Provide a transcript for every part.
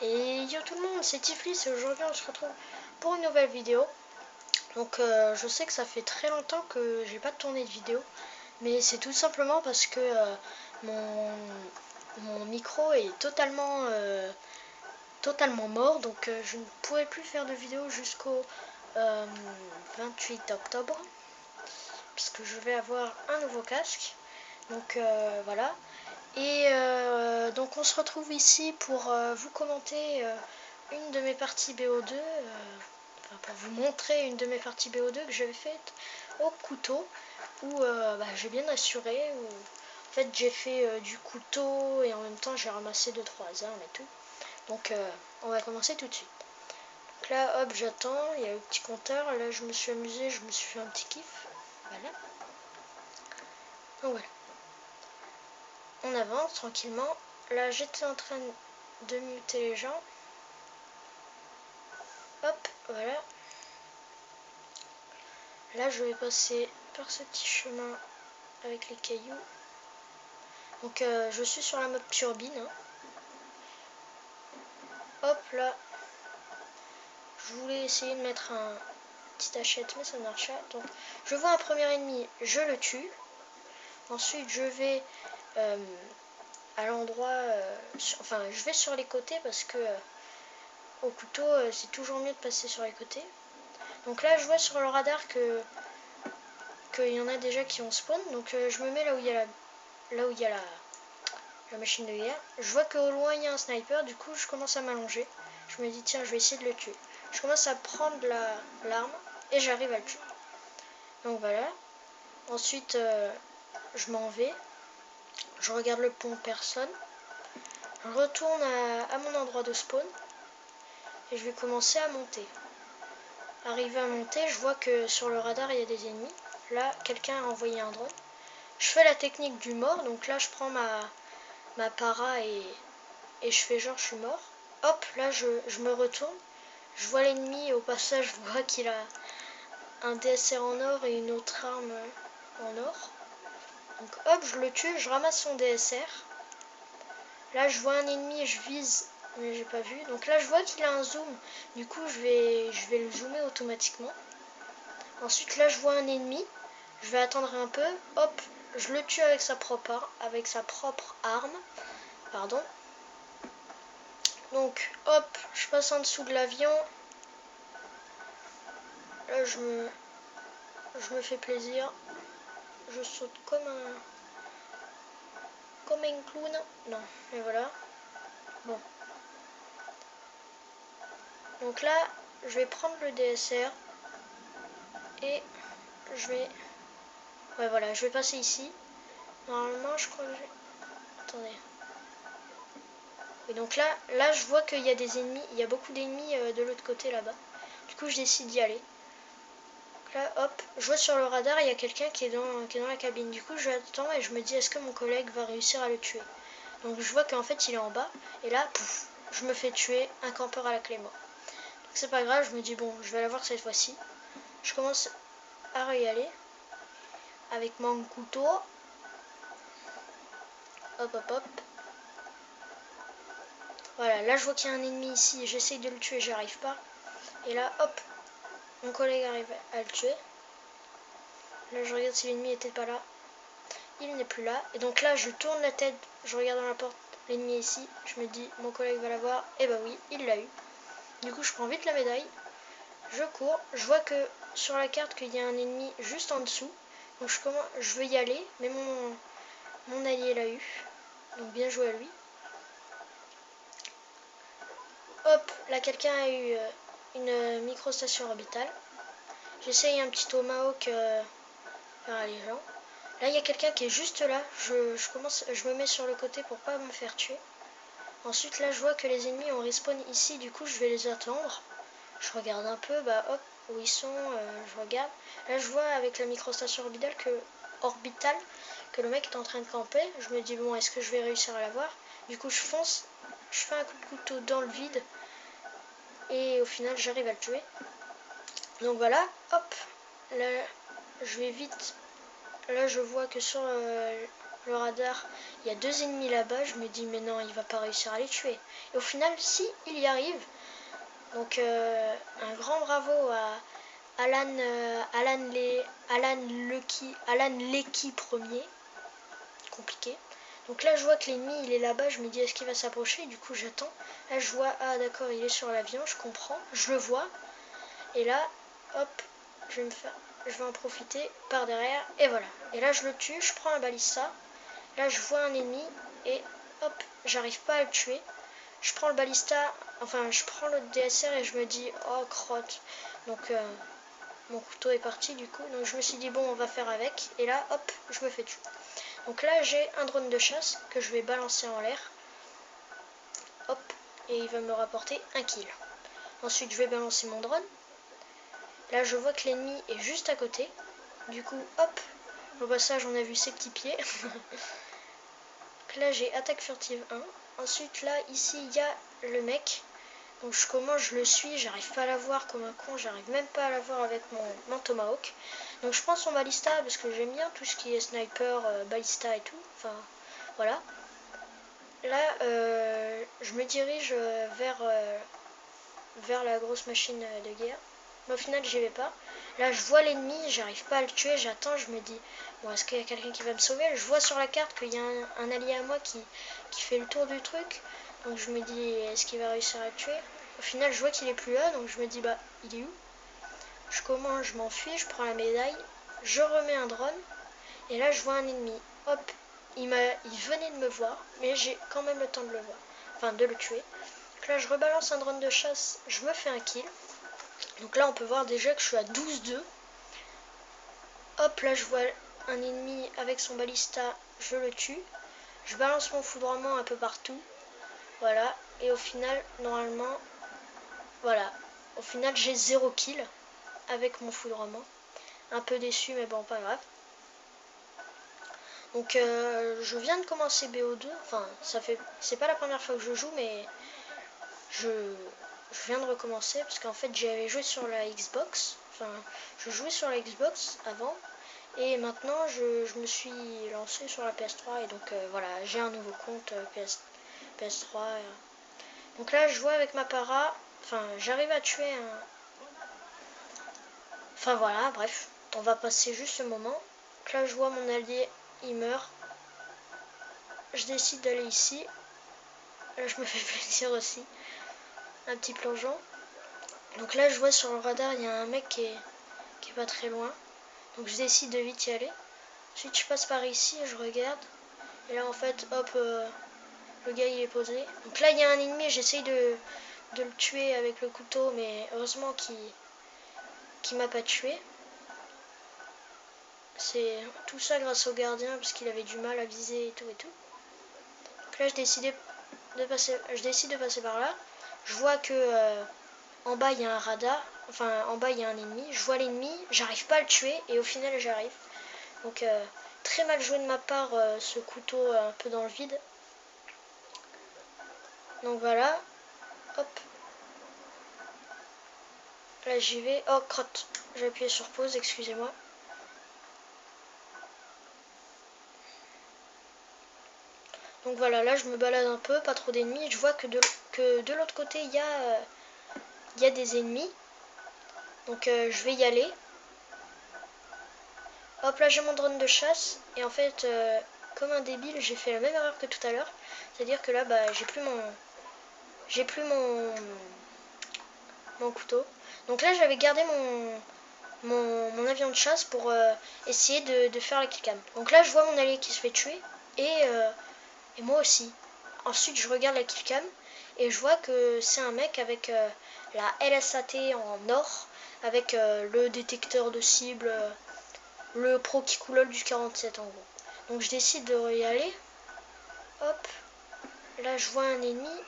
Et yo tout le monde, c'est Tiflis et aujourd'hui on se retrouve pour une nouvelle vidéo. Donc je sais que ça fait très longtemps que j'ai pas tourné de vidéo, mais c'est tout simplement parce que mon micro est totalement mort, donc je ne pourrai plus faire de vidéo jusqu'au 28 octobre, puisque je vais avoir un nouveau casque. Donc voilà. Et donc on se retrouve ici pour vous commenter une de mes parties BO2, enfin, pour vous montrer une de mes parties BO2 que j'avais faite au couteau, où j'ai bien assuré, où en fait j'ai fait du couteau et en même temps j'ai ramassé 2-3 armes et tout. Donc on va commencer tout de suite. Donc là hop, j'attends, il y a le petit compteur, là je me suis amusée, je me suis fait un petit kiff, voilà. Donc voilà. On avance tranquillement. Là, j'étais en train de muter les gens. Hop, voilà. Là, je vais passer par ce petit chemin avec les cailloux. Donc, je suis sur la map turbine. Hein. Hop, là. Je voulais essayer de mettre un petit hachette, mais ça ne marche pas. Donc, je vois un premier ennemi, je le tue. Ensuite, je vais à l'endroit... enfin, je vais sur les côtés parce que au couteau, c'est toujours mieux de passer sur les côtés. Donc là, je vois sur le radar qu'il y en a déjà qui ont spawn. Donc je me mets là où il y a la machine de guerre. Je vois qu'au loin, il y a un sniper. Du coup, je commence à m'allonger. Je me dis, tiens, je vais essayer de le tuer. Je commence à prendre l'arme et j'arrive à le tuer. Donc voilà. Ensuite, je m'en vais. Je regarde le pont, personne. Je retourne à mon endroit de spawn. Et je vais commencer à monter. Arrivé à monter, je vois que sur le radar, il y a des ennemis. Là, quelqu'un a envoyé un drone. Je fais la technique du mort. Donc là, je prends ma para et je fais genre je suis mort. Hop, là, je me retourne. Je vois l'ennemi. Au passage, je vois qu'il a un DSR en or et une autre arme en or. Donc hop, je le tue. Je ramasse son DSR. Là, je vois un ennemi et je vise. Mais j'ai pas vu. Donc là, je vois qu'il a un zoom. Du coup, je vais le zoomer automatiquement. Ensuite, là, je vois un ennemi. Je vais attendre un peu. Hop, je le tue avec sa propre arme. Pardon. Donc, hop, je passe en dessous de l'avion. Là, je me fais plaisir. Je saute comme un clown. Non, mais voilà. Bon. Donc là, je vais prendre le DSR. Et je vais... Ouais, voilà, je vais passer ici. Normalement, je crois que attendez. Et donc là, je vois qu'il y a des ennemis. Il y a beaucoup d'ennemis de l'autre côté, là-bas. Du coup, je décide d'y aller. Donc là, hop, je vois sur le radar, il y a quelqu'un qui est dans la cabine. Du coup, j'attends et je me dis, est-ce que mon collègue va réussir à le tuer? Donc je vois qu'en fait, il est en bas. Et là, pouf, je me fais tuer, un campeur à la clé mort. Donc c'est pas grave, je me dis, bon, je vais l'avoir cette fois-ci. Je commence à y aller avec mon couteau. Hop, hop, hop. Voilà, là, je vois qu'il y a un ennemi ici. J'essaye de le tuer, j'y arrive pas. Et là, hop, mon collègue arrive à le tuer. Là, je regarde si l'ennemi était pas là. Il n'est plus là. Et donc là, je tourne la tête, je regarde dans la porte, l'ennemi est ici. Je me dis, mon collègue va l'avoir. Et bah oui, il l'a eu. Du coup, je prends vite la médaille. Je cours. Je vois que sur la carte qu'il y a un ennemi juste en dessous. Donc je veux y aller. Mais mon allié l'a eu. Donc bien joué à lui. Hop, là, quelqu'un a eu une microstation orbitale. J'essaye un petit tomahawk vers les gens. Là, il y a quelqu'un qui est juste là. Je me mets sur le côté pour pas me faire tuer. Ensuite, là, je vois que les ennemis ont respawn ici. Du coup, je vais les attendre. Je regarde un peu. Bah, hop, où ils sont. Je regarde. Là, je vois avec la microstation orbitale que le mec est en train de camper. Je me dis, bon, est-ce que je vais réussir à l'avoir? Du coup, je fonce. Je fais un coup de couteau dans le vide. Et au final, j'arrive à le tuer. Donc voilà. Hop. Là, je vais vite. Là, je vois que sur le radar, il y a 2 ennemis là-bas. Je me dis mais non, il va pas réussir à les tuer. Et au final, si, il y arrive. Donc un grand bravo à Alan Lecky premier. Compliqué. Donc là je vois que l'ennemi il est là-bas, je me dis est-ce qu'il va s'approcher, du coup j'attends. Là je vois, ah d'accord, il est sur l'avion, je comprends, je le vois. Et là, hop, je vais en profiter par derrière, et voilà. Et là je le tue, je prends un balista. Là je vois un ennemi, et hop, j'arrive pas à le tuer. Je prends le balista, enfin je prends le DSR et je me dis, oh crotte. Donc mon couteau est parti du coup, donc je me suis dit bon on va faire avec. Et là hop, je me fais tuer. Donc là j'ai un drone de chasse que je vais balancer en l'air. Hop, et il va me rapporter un kill. Ensuite je vais balancer mon drone. Là je vois que l'ennemi est juste à côté. Du coup hop, au passage on a vu ses petits pieds. Donc là j'ai attaque furtive 1. Ensuite là ici il y a le mec. Donc je le suis, j'arrive pas à l'avoir comme un con, j'arrive même pas à l'avoir avec mon tomahawk. Donc je prends son balista parce que j'aime bien tout ce qui est sniper, balista et tout. Enfin voilà. Là je me dirige vers la grosse machine de guerre. Mais au final j'y vais pas. Là je vois l'ennemi, j'arrive pas à le tuer, j'attends, je me dis bon est-ce qu'il y a quelqu'un qui va me sauver. Je vois sur la carte qu'il y a un allié à moi qui fait le tour du truc. Donc je me dis est-ce qu'il va réussir à le tuer. Au final je vois qu'il est plus là, donc je me dis bah il est où. Je commence, je m'enfuis, je prends la médaille, je remets un drone. Et là je vois un ennemi. Hop, il venait de me voir, mais j'ai quand même le temps de le voir. Enfin de le tuer. Donc là je rebalance un drone de chasse, je me fais un kill. Donc là on peut voir déjà que je suis à 12-2. Hop, là je vois un ennemi avec son balista, je le tue. Je balance mon foudroiement un peu partout. Voilà, et au final, normalement, voilà. Au final, j'ai 0 kill avec mon foudroiement. Un peu déçu, mais bon, pas grave. Donc, je viens de commencer BO2. Enfin, c'est pas la première fois que je joue, mais je viens de recommencer parce qu'en fait, j'avais joué sur la Xbox. Enfin, je jouais sur la Xbox avant. Et maintenant, je me suis lancé sur la PS3. Et donc, voilà, j'ai un nouveau compte PS3. Donc là, je joue avec ma para. Enfin, j'arrive à tuer un... Enfin, voilà, bref. On va passer juste ce moment. Donc là, je vois mon allié, il meurt. Je décide d'aller ici. Là, je me fais plaisir aussi. Un petit plongeon. Donc là, je vois sur le radar, il y a un mec qui est pas très loin. Donc je décide de vite y aller. Ensuite, je passe par ici, je regarde. Et là, en fait, hop, le gars, il est posé. Donc là, il y a un ennemi, j'essaye de le tuer avec le couteau, mais heureusement qu'il m'a pas tué. C'est tout ça grâce au gardien, parce qu'il avait du mal à viser et tout et tout. Donc là, je décide de passer par là. Je vois que en bas, il y a un radar. Enfin, en bas, il y a un ennemi. Je vois l'ennemi, j'arrive pas à le tuer, et au final, j'arrive. Donc, très mal joué de ma part, ce couteau un peu dans le vide. Donc voilà. Hop. Là, j'y vais. Oh, crotte. J'ai appuyé sur pause, excusez-moi. Donc voilà, là, je me balade un peu, pas trop d'ennemis. Je vois que de l'autre côté, il y a des ennemis. Donc, je vais y aller. Hop, là, j'ai mon drone de chasse. Et en fait, comme un débile, j'ai fait la même erreur que tout à l'heure. C'est-à-dire que là, bah, j'ai plus mon couteau. Donc là, j'avais gardé mon avion de chasse pour essayer de faire la killcam. Donc là, je vois mon allié qui se fait tuer et moi aussi. Ensuite, je regarde la killcam et je vois que c'est un mec avec la LSAT en or, avec le détecteur de cible, le pro qui coulole du 47 en gros. Donc je décide de y aller. Hop, là je vois un ennemi,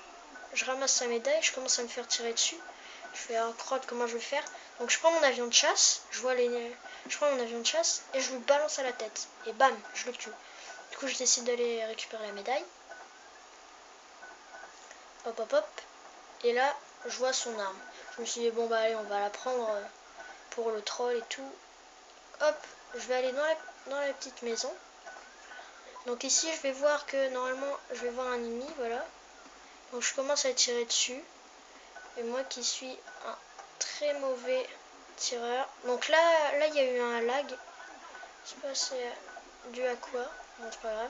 je ramasse sa médaille, je commence à me faire tirer dessus. Je fais un crotte, comment je vais faire. Donc je prends mon avion de chasse, je prends mon avion de chasse et je lui balance à la tête. Et bam, je le tue. Du coup je décide d'aller récupérer la médaille. Hop hop hop. Et là, je vois son arme. Je me suis dit bon bah allez, on va la prendre pour le troll et tout. Hop, je vais aller dans la petite maison. Donc ici je vais voir que normalement je vais voir un ennemi, voilà. Donc je commence à tirer dessus. Et moi qui suis un très mauvais tireur. Donc là il y a eu un lag. Je sais pas c'est dû à quoi. Bon c'est pas grave.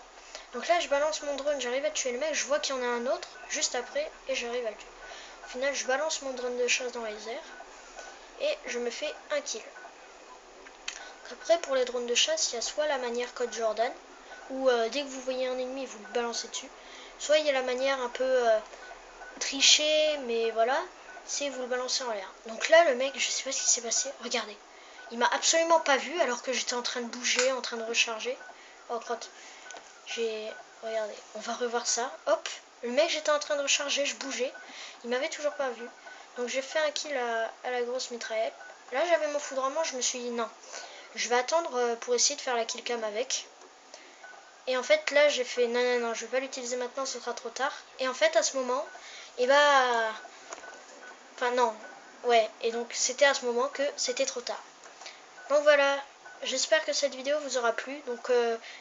Donc là je balance mon drone, j'arrive à tuer le mec. Je vois qu'il y en a un autre juste après et j'arrive à le tuer. Au final je balance mon drone de chasse dans les airs. Et je me fais un kill. Après pour les drones de chasse il y a soit la manière code Jordan. Où dès que vous voyez un ennemi vous le balancez dessus. Soit il y a la manière un peu tricher mais voilà. C'est vous le balancez en l'air. Donc là le mec je sais pas ce qui s'est passé. Regardez. Il m'a absolument pas vu alors que j'étais en train de bouger, en train de recharger. Oh crotte. Regardez. On va revoir ça. Hop. Le mec j'étais en train de recharger, je bougeais. Il m'avait toujours pas vu. Donc j'ai fait un kill à la grosse mitraillette. Là j'avais mon foudroiement, je me suis dit non. Je vais attendre pour essayer de faire la kill cam avec. Et en fait là j'ai fait non, je vais pas l'utiliser maintenant, ce sera trop tard. Et en fait à ce moment, et bah... Enfin non, ouais, et donc c'était à ce moment que c'était trop tard. Donc voilà, j'espère que cette vidéo vous aura plu. Donc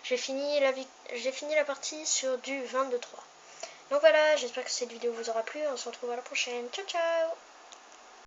j'ai fini la partie sur du 22-3. Donc voilà, j'espère que cette vidéo vous aura plu, on se retrouve à la prochaine. Ciao ciao.